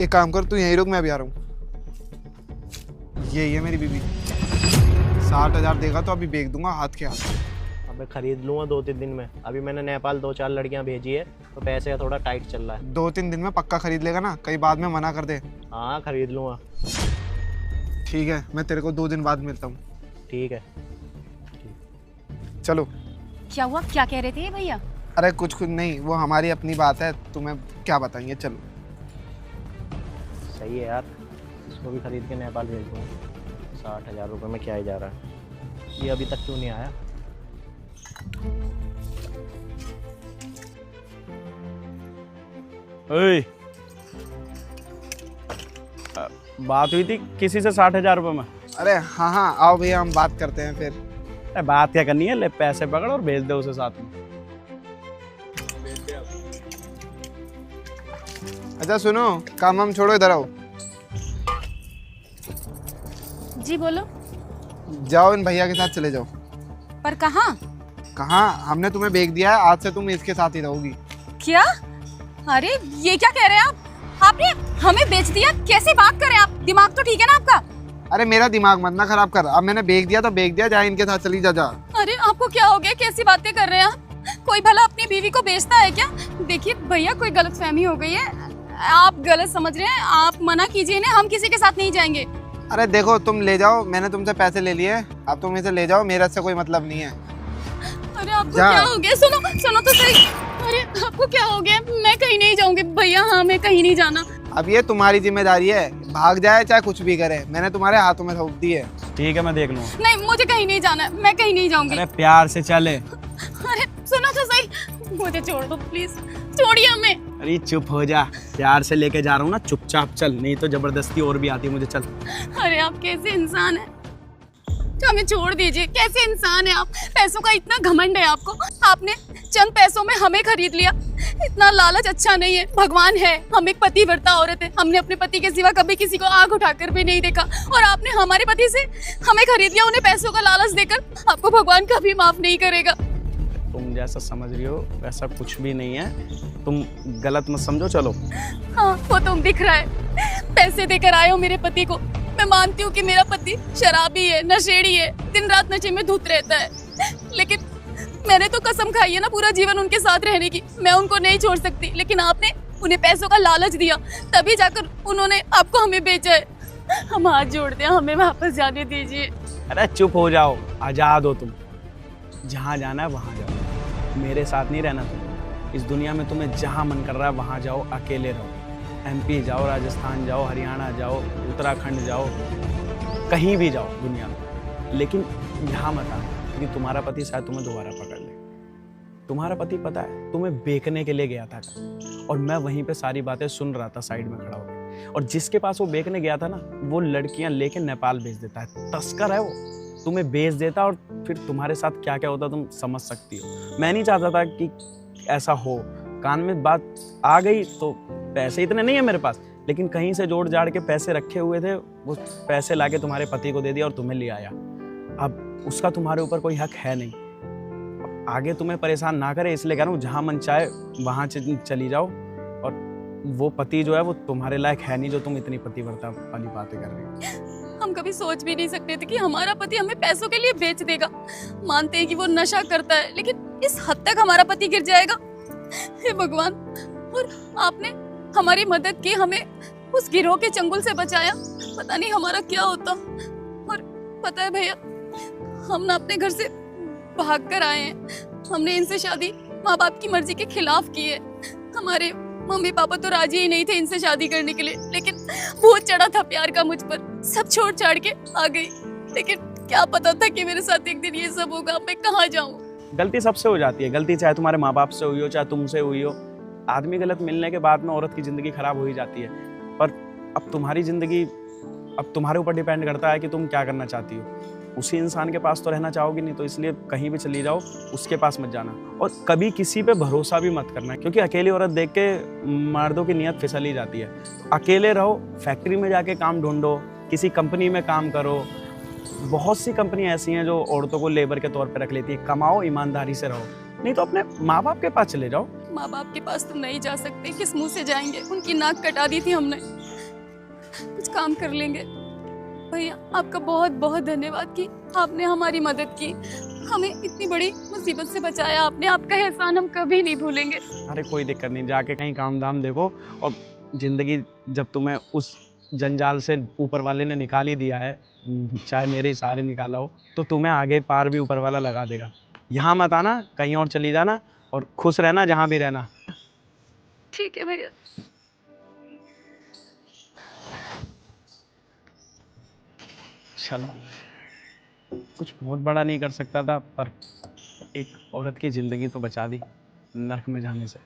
एक काम कर, तू यहीं रुक, मैं अभी आ रहा हूँ। ये है मेरी बीवी। 60,000 देगा तो अभी बेच दूंगा हाथ के हाथ। अबे खरीद लूंगा 2-3 दिन में। अभी मैंने नेपाल 2-4 लड़कियां भेजी है तो पैसे का थोड़ा टाइट चल रहा है। 2-3 दिन में पक्का खरीद लेगा ना, कहीं बाद में मना कर दे। हाँ खरीद लूंगा। ठीक है, मैं तेरे को 2 दिन बाद मिलता हूँ। ठीक है। चलो। क्या हुआ, क्या कह रहे थे ये भैया? अरे कुछ नहीं, वो हमारी अपनी बात है, तुम्हें क्या बताएंगे। चलो। सही है यार, इसको भी खरीद के नेपाल भेज दूंगा। 60,000 रुपये में क्या ही जा रहा है। ये अभी तक क्यों नहीं आया? ओए, बात हुई थी किसी से 60,000 रुपये में? अरे हाँ हाँ, आओ भैया, हम बात करते हैं फिर। अरे बात क्या करनी है, ले पैसे पकड़ और भेज दे उसे साथ में। अच्छा सुनो, काम हम छोड़ो, इधर आओ। जी बोलो। जाओ, इन भैया के साथ चले जाओ। पर कहाँ? कहाँ? हमने तुम्हें बेच दिया है, आज से तुम इसके साथ ही रहोगी। क्या? अरे ये क्या कह रहे हैं आप? आपने हमें बेच दिया? कैसी बात कर रहे हैं आप? दिमाग तो ठीक है ना आपका? अरे मेरा दिमाग मत ना खराब कर, अब मैंने बेच दिया तो बेच दिया, जा इनके साथ चली जा। अरे आपको क्या हो गया? कैसी बातें कर रहे हैं आप? कोई भला अपनी बीवी को बेचता है क्या? देखिए भैया, कोई गलतफहमी हो गई है, आप गलत समझ रहे हैं। आप मना कीजिए ना, हम किसी के साथ नहीं जाएंगे। अरे देखो, तुम ले जाओ, मैंने तुमसे पैसे ले लिए, अब तुम इसे ले जाओ, मेरा इससे कोई मतलब नहीं है। अरे आपको क्या हो गया? सुनो सुनो तो सही। अरे आपको क्या हो गया? मैं कहीं नहीं जाऊंगी भैया। हाँ, मैं कहीं नहीं जाना। अब ये तुम्हारी जिम्मेदारी है, भाग जाए चाहे कुछ भी करे, मैंने तुम्हारे हाथों में सौंप दी है। ठीक है, मैं देख लूँगा। नहीं, मुझे कहीं नहीं जाना है, मैं कहीं नहीं जाऊंगी। अरे प्यार से चले। अरे सुनो तो सही, मुझे छोड़ दो प्लीज, छोड़िए हमें। अरे चुप हो जा, प्यार से लेके जा रहा हूँ ना, चुपचाप चल, नहीं तो जबरदस्ती और भी आती है मुझे। चल। अरे आप कैसे इंसान हैं? हमें छोड़ दीजिए। कैसे इंसान है आप? पैसों का इतना घमंड है आपको, आपने चंद पैसों में हमें खरीद लिया। इतना लालच अच्छा नहीं है। भगवान है, हम एक पतिव्रता औरत है, हमने अपने पति के सिवा कभी किसी को आंख उठाकर भी नहीं देखा, और आपने हमारे पति से हमें खरीद लिया, उन्हें पैसों का लालच देकर। आपको भगवान कभी माफ नहीं करेगा। तुम जैसा समझ रही हो वैसा कुछ भी नहीं है, तुम गलत मत समझो। चलो। हाँ, वो तुम दिख रहा है, पैसे देकर आए हो मेरे पति को। मैं मानती हूँ कि मेरा पति शराबी है, नशेड़ी है, दिन रात नशे में धुत रहता है, लेकिन मैंने तो कसम खाई है ना पूरा जीवन उनके साथ रहने की। मैं उनको नहीं छोड़ सकती, लेकिन आपने उन्हें पैसों का लालच दिया, तभी जाकर उन्होंने आपको हमें बेचा है। हम हाथ जोड़ते हैं, हमें वापस जाने दीजिए। अरे चुप हो जाओ, आजाद हो तुम, जहाँ जाना है वहाँ जाओ, मेरे साथ नहीं रहना तुम। इस दुनिया में तुम्हें जहाँ मन कर रहा है वहाँ जाओ, अकेले रहो। MP जाओ, राजस्थान जाओ, हरियाणा जाओ, उत्तराखंड जाओ, कहीं भी जाओ दुनिया में, लेकिन यहाँ मत आना, क्योंकि तुम्हारा पति शायद तुम्हें दोबारा पकड़ ले। तुम्हारा पति पता है तुम्हें बेचने के लिए गया था, और मैं वहीं पे सारी बातें सुन रहा था साइड में खड़ा होकर। और जिसके पास वो बेचने गया था ना, वो लड़कियां लेके नेपाल भेज देता है। तस्कर है वो, तुम्हें बेच देता, और फिर तुम्हारे साथ क्या क्या होता तुम समझ सकती हो। मैं नहीं चाहता था कि ऐसा हो, कान में बात आ गई तो पैसे इतने नहीं है मेरे पास, लेकिन कहीं से जोड़ जाड़ के पैसे रखे हुए थे, वो पैसे लाके तुम्हारे पति को दे दिया और तुम्हें ले आया। अब उसका तुम्हारे ऊपर कोई हक है नहीं। अब आगे तुम्हें परेशान ना करे, इसलिए कह रहा हूँ जहाँ मन चाहे वहाँ चली जाओ। और वो पति जो है वो तुम्हारे लायक है नहीं, जो तुम इतनी पतिव्रता वाली बातें कर रही हो। हम कभी सोच भी नहीं सकते थे कि हमारा पति हमें पैसों के लिए बेच देगा। मानते हैं कि वो नशा करता है, लेकिन इस हद तक हमारा पति गिर जाएगा? हे भगवान! और आपने हमारी मदद की, हमें उस गिरोह के चंगुल से बचाया। पता नहीं हमारा क्या होता। और पता है भैया, हम ना अपने घर से भाग कर आए हैं। हमने इनसे शादी माँ बाप की मर्जी के खिलाफ की है। हमारे मम्मी पापा तो राजी ही नहीं थे इनसे शादी करने के लिए, लेकिन बहुत चढ़ा था प्यार का मुझ पर। सब छोड़ छाड़ के आ गई, लेकिन क्या पता था कि मेरे साथ एक दिन ये सब होगा। मैं कहाँ जाऊँ? गलती सबसे हो जाती है। गलती चाहे तुम्हारे माँ बाप से हुई हो, चाहे तुमसे हुई हो। आदमी गलत मिलने के बाद में औरत की ज़िंदगी खराब हो ही जाती है। पर अब तुम्हारी ज़िंदगी अब तुम्हारे ऊपर डिपेंड करता है कि तुम क्या करना चाहती हो। उसी इंसान के पास तो रहना चाहोगी नहीं, तो इसलिए कहीं भी चली जाओ, उसके पास मत जाना। और कभी किसी पे भरोसा भी मत करना, क्योंकि अकेली औरत देख के मर्दों की नीयत फिसल ही जाती है। तो अकेले रहो, फैक्ट्री में जाके काम ढूंढो, किसी कंपनी में काम करो। बहुत सी कंपनियां ऐसी हैं जो औरतों को लेबर के तौर पर रख लेती है। कमाओ, ईमानदारी से रहो, नहीं तो अपने माँ बाप के पास चले जाओ। माँ बाप के पास तुम नहीं जा सकते, किस मुंह से जाएंगे? उनकी नाक कटा दी थी हमने। कुछ काम कर लेंगे। भैया आपका बहुत बहुत धन्यवाद कि आपने हमारी मदद की, हमें इतनी बड़ी मुसीबत से बचाया आपने। आपका एहसान हम कभी नहीं भूलेंगे। अरे कोई दिक्कत नहीं, जाके कहीं काम धाम देखो। और ज़िंदगी जब तुम्हें उस जंजाल से ऊपर वाले ने निकाल ही दिया है, चाहे मेरे सहारे निकाला हो, तो तुम्हें आगे पार भी ऊपर वाला लगा देगा। यहाँ मत आना, कहीं और चली जाना और खुश रहना जहाँ भी रहना। ठीक है भैया। चलो, कुछ बहुत बड़ा नहीं कर सकता था, पर एक औरत की ज़िंदगी तो बचा दी नर्क में जाने से।